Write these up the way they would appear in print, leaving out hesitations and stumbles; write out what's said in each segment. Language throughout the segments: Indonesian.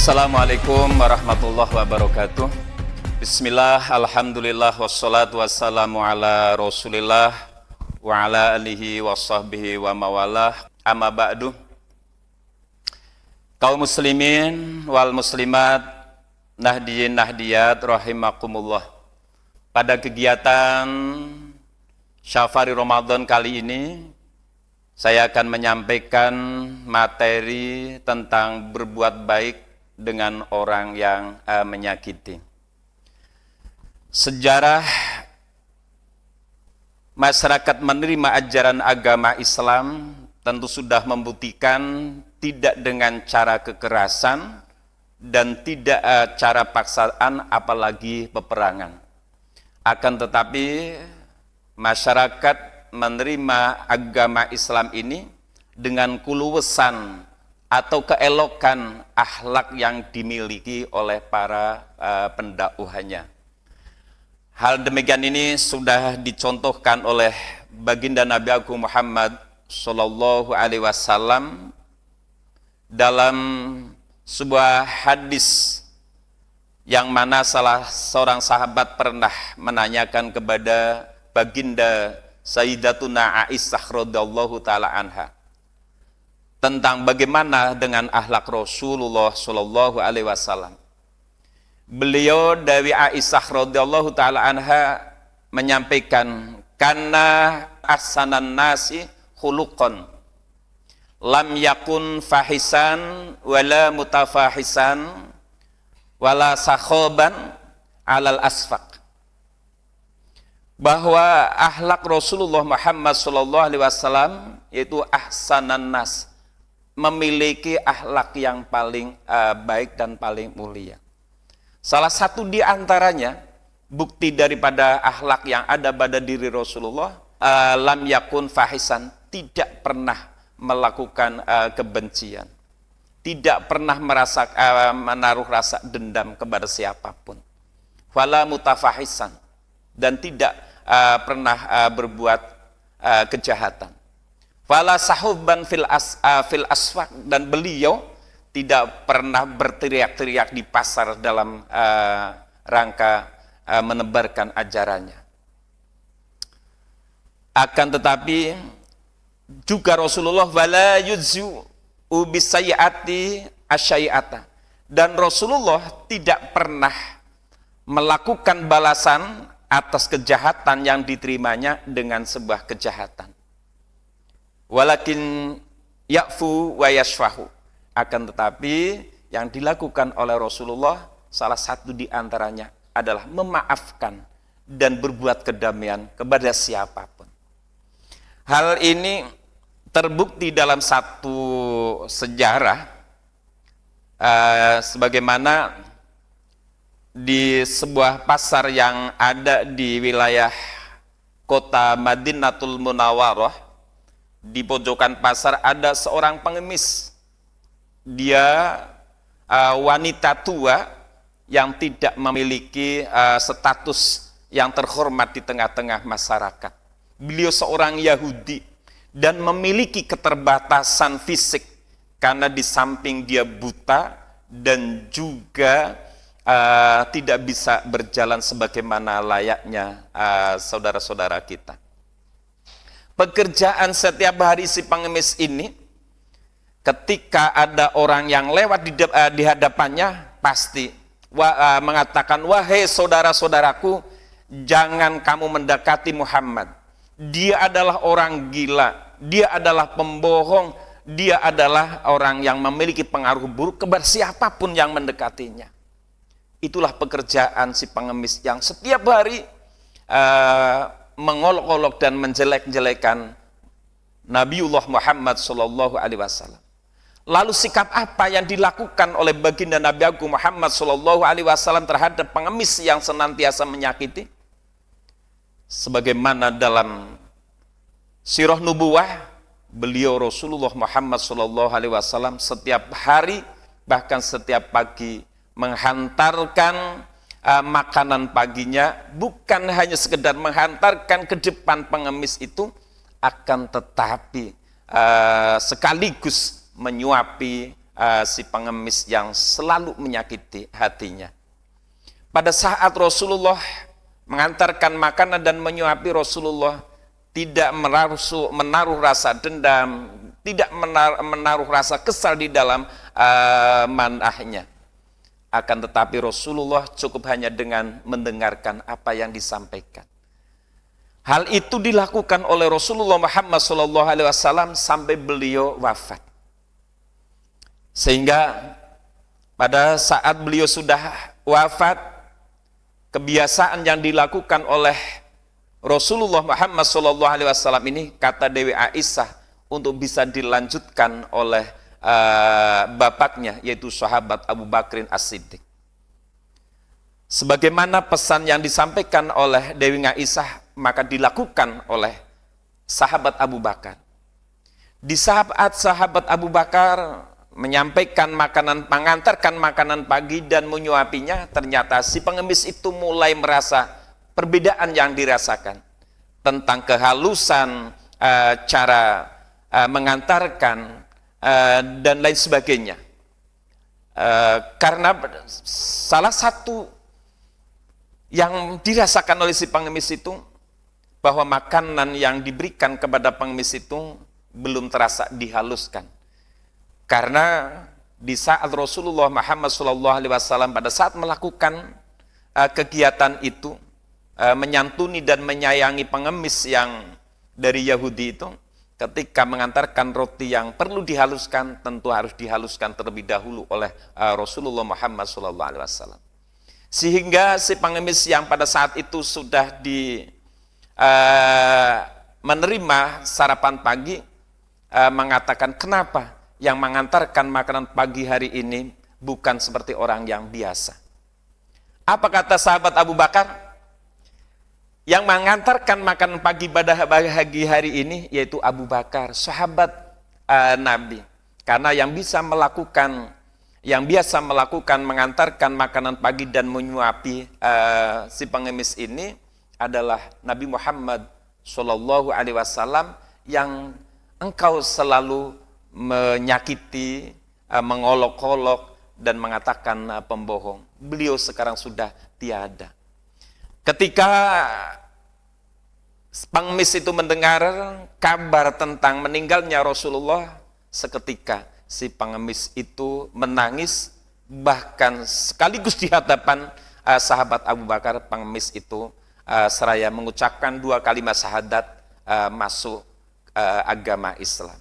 Assalamualaikum warahmatullahi wabarakatuh. Bismillah, alhamdulillah, wassalatu wassalamu ala rasulillah wa ala alihi wa sahbihi wa mawalah. Amma ba'du. Kaum muslimin wal muslimat, nahdiyin nahdiyat rahimakumullah. Pada kegiatan Syafari Ramadan kali ini, saya akan menyampaikan materi tentang berbuat baik dengan orang yang menyakiti. Sejarah masyarakat menerima ajaran agama Islam tentu sudah membuktikan tidak dengan cara kekerasan dan tidak cara paksaan, apalagi peperangan. Akan tetapi masyarakat menerima agama Islam ini dengan kuluwesan atau keelokan akhlak yang dimiliki oleh para pendakwahannya. Hal demikian ini sudah dicontohkan oleh baginda Nabi Agung Muhammad Sallallahu Alaihi Wasallam dalam sebuah hadis yang mana salah seorang sahabat pernah menanyakan kepada baginda Sayyidatuna Aisyah radhiyallahu taala anha tentang bagaimana dengan akhlak Rasulullah Shallallahu Alaihi Wasallam. Beliau dari Aisyah radhiyallahu taala anha menyampaikan, karena ahsanan nasi khuluqan lam yakun fahisan wala mutafahisan wala sakhoban alal asfaq. Bahwa akhlak Rasulullah Muhammad Shallallahu Alaihi Wasallam yaitu ahsanan nas, memiliki akhlak yang paling baik dan paling mulia. Salah satu di antaranya bukti daripada akhlak yang ada pada diri Rasulullah, lam yakun fahisan, tidak pernah melakukan kebencian, tidak pernah menaruh rasa dendam kepada siapapun, wala mutafahisan, dan tidak pernah berbuat kejahatan. Fala sahubban fil aswaq, dan beliau tidak pernah berteriak-teriak di pasar dalam rangka menebarkan ajarannya. Akan tetapi juga Rasulullah wala yujzu bisayyiati asyai'ata, dan Rasulullah tidak pernah melakukan balasan atas kejahatan yang diterimanya dengan sebuah kejahatan. Walakin ya'fu wa yashfahu, akan tetapi yang dilakukan oleh Rasulullah salah satu di antaranya adalah memaafkan dan berbuat kedamaian kepada siapapun. Hal ini terbukti dalam satu sejarah, sebagaimana di sebuah pasar yang ada di wilayah kota Madinatul Munawwarah. Di pojokan pasar ada seorang pengemis. Dia wanita tua yang tidak memiliki status yang terhormat di tengah-tengah masyarakat. Beliau seorang Yahudi dan memiliki keterbatasan fisik karena di samping dia buta dan juga tidak bisa berjalan sebagaimana layaknya saudara-saudara kita. Pekerjaan setiap hari si pengemis ini, ketika ada orang yang lewat di hadapannya, pasti mengatakan, wahai saudara-saudaraku, jangan kamu mendekati Muhammad. Dia adalah orang gila, dia adalah pembohong, dia adalah orang yang memiliki pengaruh buruk kepada siapapun yang mendekatinya. Itulah pekerjaan si pengemis yang setiap hari mengolok-olok dan menjelek-jelekan Nabiullah Muhammad Sallallahu Alaihi Wasallam. Lalu sikap apa yang dilakukan oleh baginda Nabi Agung Muhammad Sallallahu Alaihi Wasallam terhadap pengemis yang senantiasa menyakiti? Sebagaimana dalam sirah nubuwah, beliau Rasulullah Muhammad Sallallahu Alaihi Wasallam setiap hari, bahkan setiap pagi, menghantarkan makanan paginya, bukan hanya sekedar menghantarkan ke depan pengemis itu, akan tetapi sekaligus menyuapi si pengemis yang selalu menyakiti hatinya. Pada saat Rasulullah mengantarkan makanan dan menyuapi, Rasulullah tidak menaruh rasa dendam, tidak menaruh rasa kesal di dalam manahnya. Akan tetapi Rasulullah cukup hanya dengan mendengarkan apa yang disampaikan. Hal itu dilakukan oleh Rasulullah Muhammad SAW sampai beliau wafat. Sehingga pada saat beliau sudah wafat, kebiasaan yang dilakukan oleh Rasulullah Muhammad SAW ini, kata Dewi Aisyah, untuk bisa dilanjutkan oleh bapaknya, yaitu sahabat Abu Bakrin As-Siddiq. Sebagaimana pesan yang disampaikan oleh Dewi Aisyah, maka dilakukan oleh sahabat Abu Bakar. Di saat sahabat Abu Bakar menyampaikan mengantarkan makanan pagi dan menyuapinya, ternyata si pengemis itu mulai merasa perbedaan yang dirasakan tentang kehalusan cara mengantarkan dan lain sebagainya. Karena salah satu yang dirasakan oleh si pengemis itu, bahwa makanan yang diberikan kepada pengemis itu belum terasa dihaluskan. Karena di saat Rasulullah Muhammad SAW pada saat melakukan kegiatan itu, menyantuni dan menyayangi pengemis yang dari Yahudi itu, ketika mengantarkan roti yang perlu dihaluskan, tentu harus dihaluskan terlebih dahulu oleh Rasulullah Muhammad SAW. Sehingga si pengemis yang pada saat itu sudah menerima sarapan pagi, mengatakan, kenapa yang mengantarkan makanan pagi hari ini bukan seperti orang yang biasa? Apa kata sahabat Abu Bakar? Yang mengantarkan makanan pagi pada pagi hari ini yaitu Abu Bakar, sahabat Nabi. Karena yang biasa melakukan mengantarkan makanan pagi dan menyuapi si pengemis ini adalah Nabi Muhammad SAW, yang engkau selalu menyakiti, mengolok-olok, dan mengatakan pembohong. Beliau sekarang sudah tiada. Ketika pengemis itu mendengar kabar tentang meninggalnya Rasulullah, seketika si pengemis itu menangis, bahkan sekaligus di hadapan sahabat Abu Bakar, pengemis itu seraya mengucapkan 2 kalimat syahadat masuk agama Islam.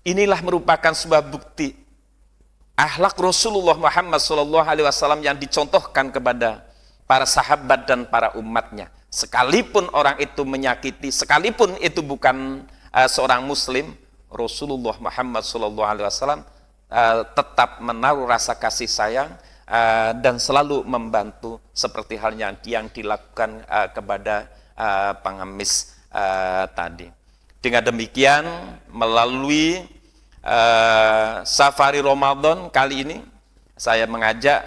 Inilah merupakan sebuah bukti akhlak Rasulullah Muhammad SAW yang dicontohkan kepada para sahabat dan para umatnya. Sekalipun orang itu menyakiti, sekalipun itu bukan seorang muslim, Rasulullah Muhammad SAW tetap menaruh rasa kasih sayang dan selalu membantu, seperti halnya yang dilakukan kepada pengemis tadi. Dengan demikian, melalui safari Ramadan kali ini, saya mengajak,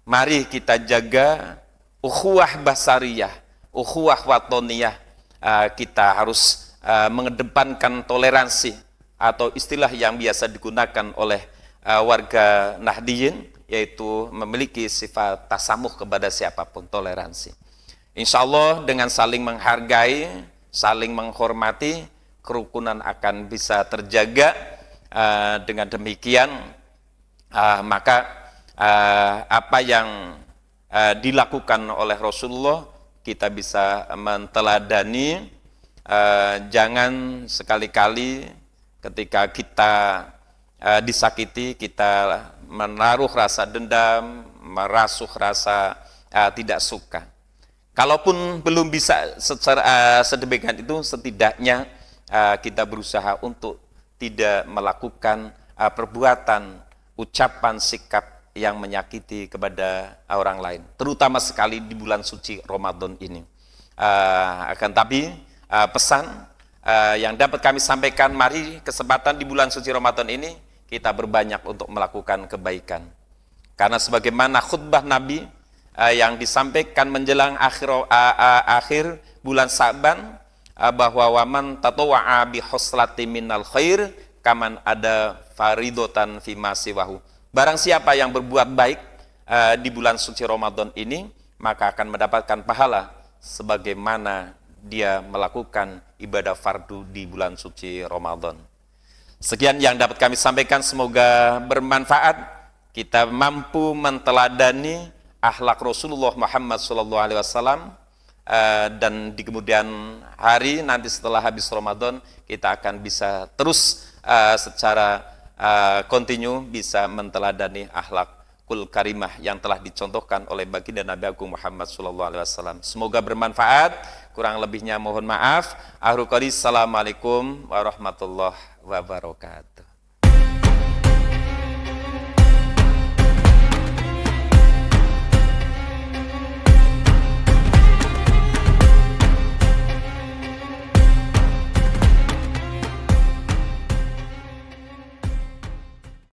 mari kita jaga ukhuwah basariyah, ukhuwah watoniyah. Kita harus mengedepankan toleransi, atau istilah yang biasa digunakan oleh warga Nahdiyin, yaitu memiliki sifat tasamuh kepada siapapun, toleransi. Insya Allah dengan saling menghargai, saling menghormati, kerukunan akan bisa terjaga. Dengan demikian, maka apa yang dilakukan oleh Rasulullah kita bisa menteladani. Jangan sekali-kali ketika kita disakiti, kita menaruh rasa dendam, merasuh rasa tidak suka. Kalaupun belum bisa secara sedemikian itu, setidaknya kita berusaha untuk tidak melakukan perbuatan, ucapan, sikap yang menyakiti kepada orang lain, terutama sekali di bulan suci Ramadan ini. Akan tapi pesan yang dapat kami sampaikan, mari kesempatan di bulan suci Ramadan ini kita berbanyak untuk melakukan kebaikan. Karena sebagaimana khutbah Nabi yang disampaikan menjelang akhir bulan Sa'ban, bahwa waman tatawwa'a bi khoslati minal khair kaman ada faridotan fima siwahu. Barang siapa yang berbuat baik di bulan suci Ramadan ini, maka akan mendapatkan pahala sebagaimana dia melakukan ibadah fardu di bulan suci Ramadan. Sekian yang dapat kami sampaikan, semoga bermanfaat. Kita mampu menteladani akhlak Rasulullah Muhammad SAW, dan di kemudian hari nanti setelah habis Ramadan kita akan bisa terus secara kontinu bisa menteladani akhlakul karimah yang telah dicontohkan oleh baginda Nabi Agung Muhammad SAW. Semoga bermanfaat. Kurang lebihnya mohon maaf. Assalamualaikum warahmatullahi wabarakatuh.